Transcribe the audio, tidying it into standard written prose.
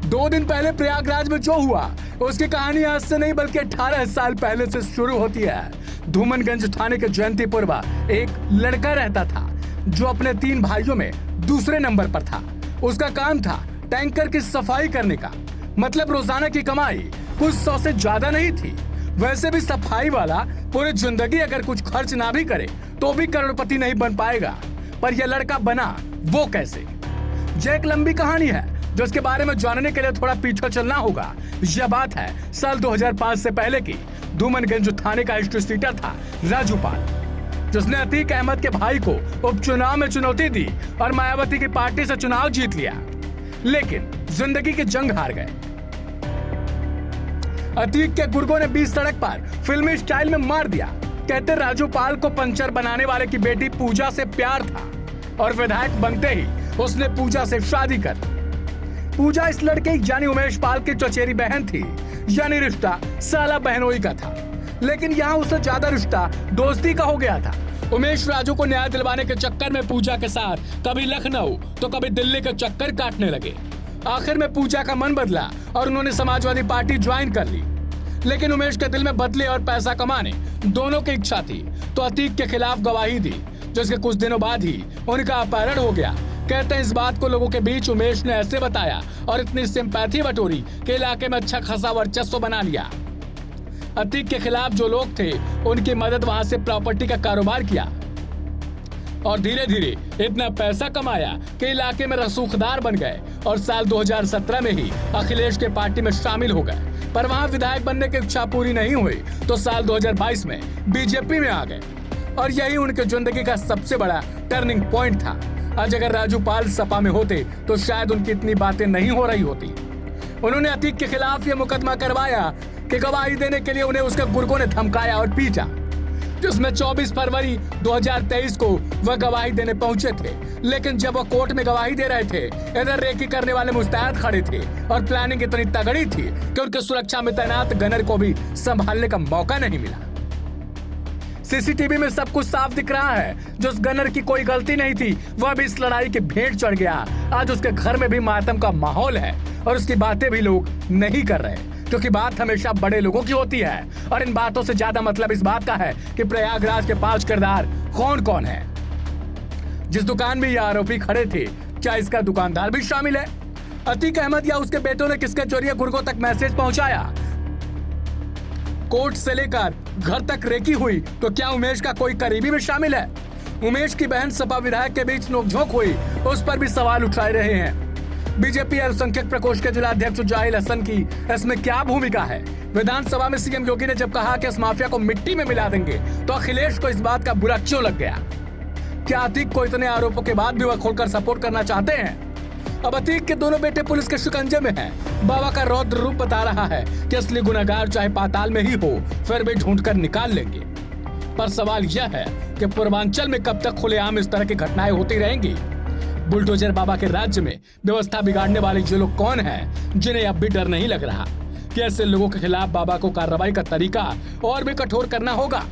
2 दिन पहले प्रयागराज में जो हुआ उसकी कहानी आज से नहीं बल्कि 18 साल पहले से शुरू होती है। धूमनगंज थाने के जयंतीपुरवा एक लड़का रहता था जो अपने 3 भाइयों में दूसरे नंबर पर था। उसका काम था टैंकर की सफाई करने का, मतलब रोजाना की कमाई कुछ 100 से ज्यादा नहीं थी। वैसे भी सफाई वाला पूरी जिंदगी अगर कुछ खर्च ना भी करे तो भी करोड़पति नहीं बन पाएगा, पर यह लड़का बना वो कैसे? यह एक लंबी कहानी है जो इसके बारे में जानने के लिए थोड़ा पीछे चलना होगा। यह बात है साल 2005 से पहले की। धूमनगंज थाने का हिस्ट्री सीटर था राजू पाल, जिसने अतीक अहमद के भाई को उपचुनाव में चुनौती दी और मायावती की पार्टी से चुनाव जीत लिया, लेकिन जिंदगी की जंग हार गए। अतीक के गुर्गों ने बीच सड़क पर फिल्मी स्टाइल में मार दिया। कहते राजू पाल को पंचर बनाने वाले की बेटी पूजा से प्यार था और विधायक बनते ही उसने पूजा से शादी कर ली। पूजा इस लड़के यानी उमेश पाल की चचेरी बहन थी, यानी रिश्ता साला बहनोई का था, लेकिन यहाँ उससे ज्यादा रिश्ता दोस्ती का हो गया था। उमेश राजू को न्याय दिलवाने के चक्कर में पूजा के साथ कभी लखनऊ तो कभी दिल्ली के चक्कर काटने लगे। आखिर में पूजा का मन बदला और उन्होंने समाजवादी पार्टी ज्वाइन कर ली, लेकिन उमेश के दिल में बदले और पैसा कमाने दोनों की इच्छा थी, तो अतीक के खिलाफ गवाही दी, जिसके कुछ दिनों बाद ही उनका अपहरण हो गया। कहते हैं इस बात को लोगों के बीच उमेश ने ऐसे बताया और इतनी सिंपैथी बटोरी कि इलाके में अच्छा खासा वर्चस्व बना लिया। अतीक के खिलाफ जो लोग थे उनकी मदद वहां से प्रॉपर्टी का कारोबार किया और धीरे धीरे इतना पैसा कमाया कि इलाके में रसूखदार बन गए और साल 2017 में ही अखिलेश के पार्टी में शामिल हो गए। पर वहां विधायक बनने की इच्छा पूरी नहीं हुई तो साल 2022 में बीजेपी में आ गए और यही उनकी जिंदगी का सबसे बड़ा टर्निंग पॉइंट था। आज अगर राजू पाल सपा में होते तो शायद उनकी इतनी बातें नहीं हो रही होती। उन्होंने अतीक के खिलाफ यह मुकदमा करवाया कि गवाही देने के लिए उन्हें उसके गुर्गों ने धमकाया और पीटा, जिसमें 24 फरवरी 2023 को वह गवाही देने पहुंचे थे। लेकिन जब वह कोर्ट में गवाही दे रहे थे, इधर रेकी करने वाले मुस्तैद खड़े थे और प्लानिंग इतनी तगड़ी थी कि उनकी सुरक्षा में तैनात गनर को भी संभालने का मौका नहीं मिला। सीसीटीवी में सब कुछ साफ दिख रहा है। जो उस गनर की कोई गलती नहीं थी वह भी इस लड़ाई के भेंट चढ़ गया। आज उसके घर में भी मातम का माहौल है और उसकी बातें भी लोग नहीं कर रहे, क्योंकि बात हमेशा बड़े लोगों की होती है और इन बातों से ज्यादा मतलब इस बात का है कि प्रयागराज के 5 किरदार कौन कौन है। जिस दुकान में ये आरोपी खड़े थे, क्या इसका दुकानदार भी शामिल है? अतीक अहमद या उसके बेटों ने किसके जरिए गुर्गों तक मैसेज पहुंचाया? कोर्ट से लेकर घर तक रेकी हुई तो क्या उमेश का कोई करीबी में शामिल है? उमेश की बहन सपा विधायक के बीच नोकझोंक हुई, उस पर भी सवाल उठाए रहे हैं। बीजेपी अल्पसंख्यक प्रकोष्ठ के जिला अध्यक्ष जाहिल हसन की इसमें क्या भूमिका है? विधानसभा में सीएम योगी ने जब कहा कि इस माफिया को मिट्टी में मिला देंगे तो अखिलेश को इस बात का बुरा क्यों लग गया? क्या अतीक को इतने आरोपों के बाद भी वह खोलकर सपोर्ट करना चाहते हैं? अब अतीक के दोनों बेटे पुलिस के शिकंजे में हैं। बाबा का रौद्र रूप बता रहा है कि असली गुनहगार चाहे पाताल में ही हो फिर भी ढूंढ कर निकाल लेंगे। पर सवाल यह है कि पूर्वांचल में कब तक खुलेआम इस तरह की घटनाएं होती रहेंगी? बुलडोजर बाबा के राज्य में व्यवस्था बिगाड़ने वाले ये लोग कौन हैं जिन्हें अब भी डर नहीं लग रहा कि ऐसे लोगों के खिलाफ बाबा को कार्रवाई का तरीका और भी कठोर करना होगा?